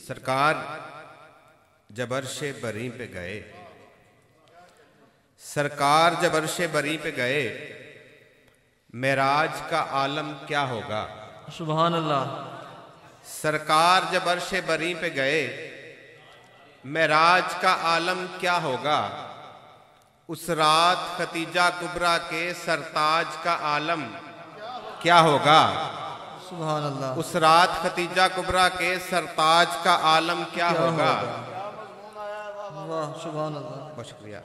सरकार जब अर्शे बरी पे गए, सरकार जब अर्शे बरी पे गए, मेराज का आलम क्या होगा। सुभान अल्लाह। सरकार जब अर्शे बरी पे गए, मेराज का आलम क्या होगा। उस रात खतीजा कुबरा के सरताज का आलम क्या होगा। सुभान अल्लाह। उस रात खतीजा कुबरा के सरताज का आलम क्या होगा। वाह सुभान अल्लाह। बहुत शुक्रिया।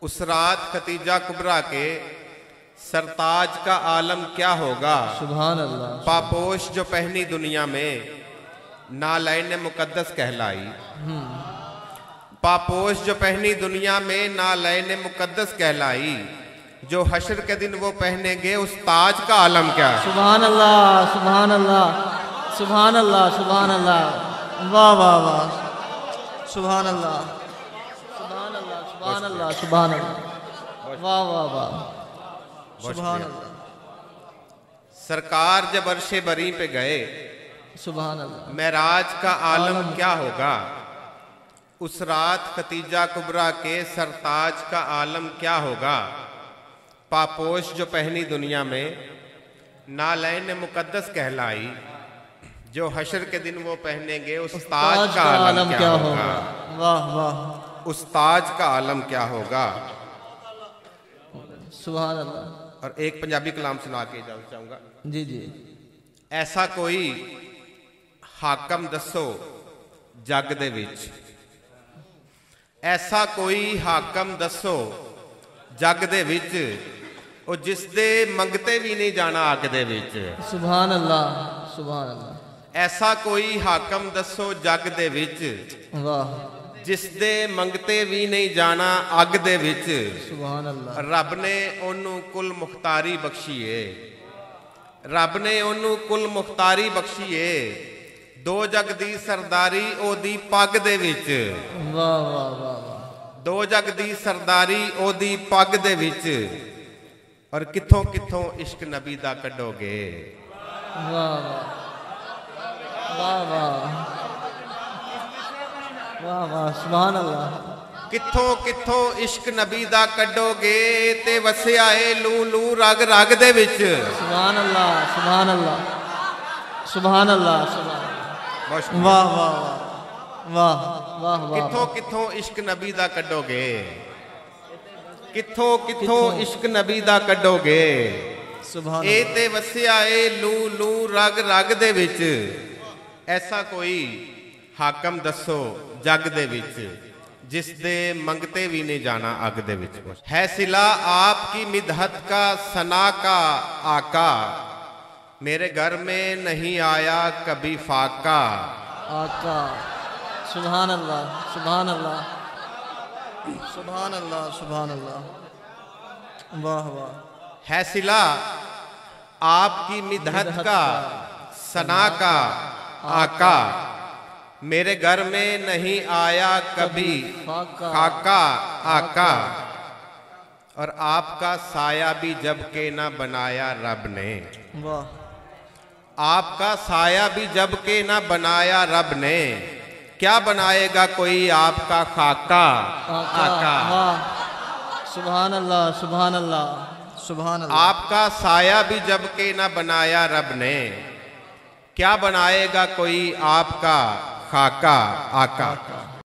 उस रात खतीजा कुबरा के सरताज का आलम क्या होगा। सुभान अल्लाह। पापोश जो पहनी दुनिया में नालैन मुकद्दस कहलाई। पापोश जो पहनी दुनिया में नालैन मुकद्दस कहलाई, जो हश्र के दिन वो पहनेंगे उस ताज का आलम क्या है। सुभान अल्लाह सुभान अल्लाह सुभान अल्लाह सुभान अल्लाह। वाह वाह वाह। सुभान अल्लाह सुभान अल्लाह सुभान अल्लाह सुभान अल्लाह। वाह वाह वाह। सुभान अल्लाह। सरकार जब अर्शे बरी पे गए, सुभान अल्लाह, मेराज का आलम क्या होगा। उस रात खतीजा कुबरा के सरताज का आलम क्या होगा। पापोश जो पहनी दुनिया में नालैन मुकद्दस कहलाई, जो हश्र के दिन वो पहनेंगे उस ताज का आलम क्या होगा। वाह वाह। उस ताज का आलम क्या होगा। सुभान अल्लाह। और एक पंजाबी कलाम सुना के इजाजत चाहूंगा। जी जी। ऐसा कोई हाकम दसो जग दे विच, ऐसा कोई हाकम दसो जग दे विच, ओ जिस दे मंगते भी नहीं जाना अग दे विच। सुभान अल्लाह सुभान अल्लाह। ऐसा कोई हाकम दसो जग दे विच, वाह, जिस दे मंगते भी नहीं जाना अग दे विच। सुभान अल्लाह। रब ने ओनू कुल मुख्तारी बख्शीए, रब ने ओनू कुल मुख्तारी बख्शीए, दो जग दी सरदारी ओदी पग दे विच। वाह वाह वाह। दो जग दी सरदारी ओदी पग दे विच। और किथों किथों इश्क नबी दा कड्डोगे। वाह वाह वाह वाह वाह। सुभान अल्लाह। किथों किथों इश्क नबी दा कड्डोगे, ते वसिया ए लू लू रग रग दे विच। सुभान अल्लाह सुभान अल्लाह सुभान अल्लाह सुभान। वाह वाह वाह वाह वाह। किथों किथों इश्क नबी दा कड्डोगे, किथों किथों इश्क नबी दा कड्डोगे। सुभान ए ते वसिया ए लू लू रग रग दे विच। ऐसा कोई हाकम दसो जग दे विच, जिस दे मंगते भी नहीं जाना अग दे विच। है सिला आपकी मिदहत का सना का आका, मेरे घर में नहीं आया कभी फाका। आका। सुभान अल्लाह सुभान अल्लाह सुभान अल्लाह सुभान अल्लाह। वाह वाह। है सिला आपकी मिदहत का सना का आका, मेरे घर में नहीं आया कभी खाका आका। और आपका साया भी जब के ना बनाया रब ने। वाह। आपका साया भी जब के ना बनाया रब ने, क्या बनाएगा कोई आपका खाका आका। वाह। सुभान अल्लाह सुभान अल्लाह सुभान अल्लाह। आपका साया भी जब के ना बनाया रब ने, क्या बनाएगा कोई आपका खाका आका।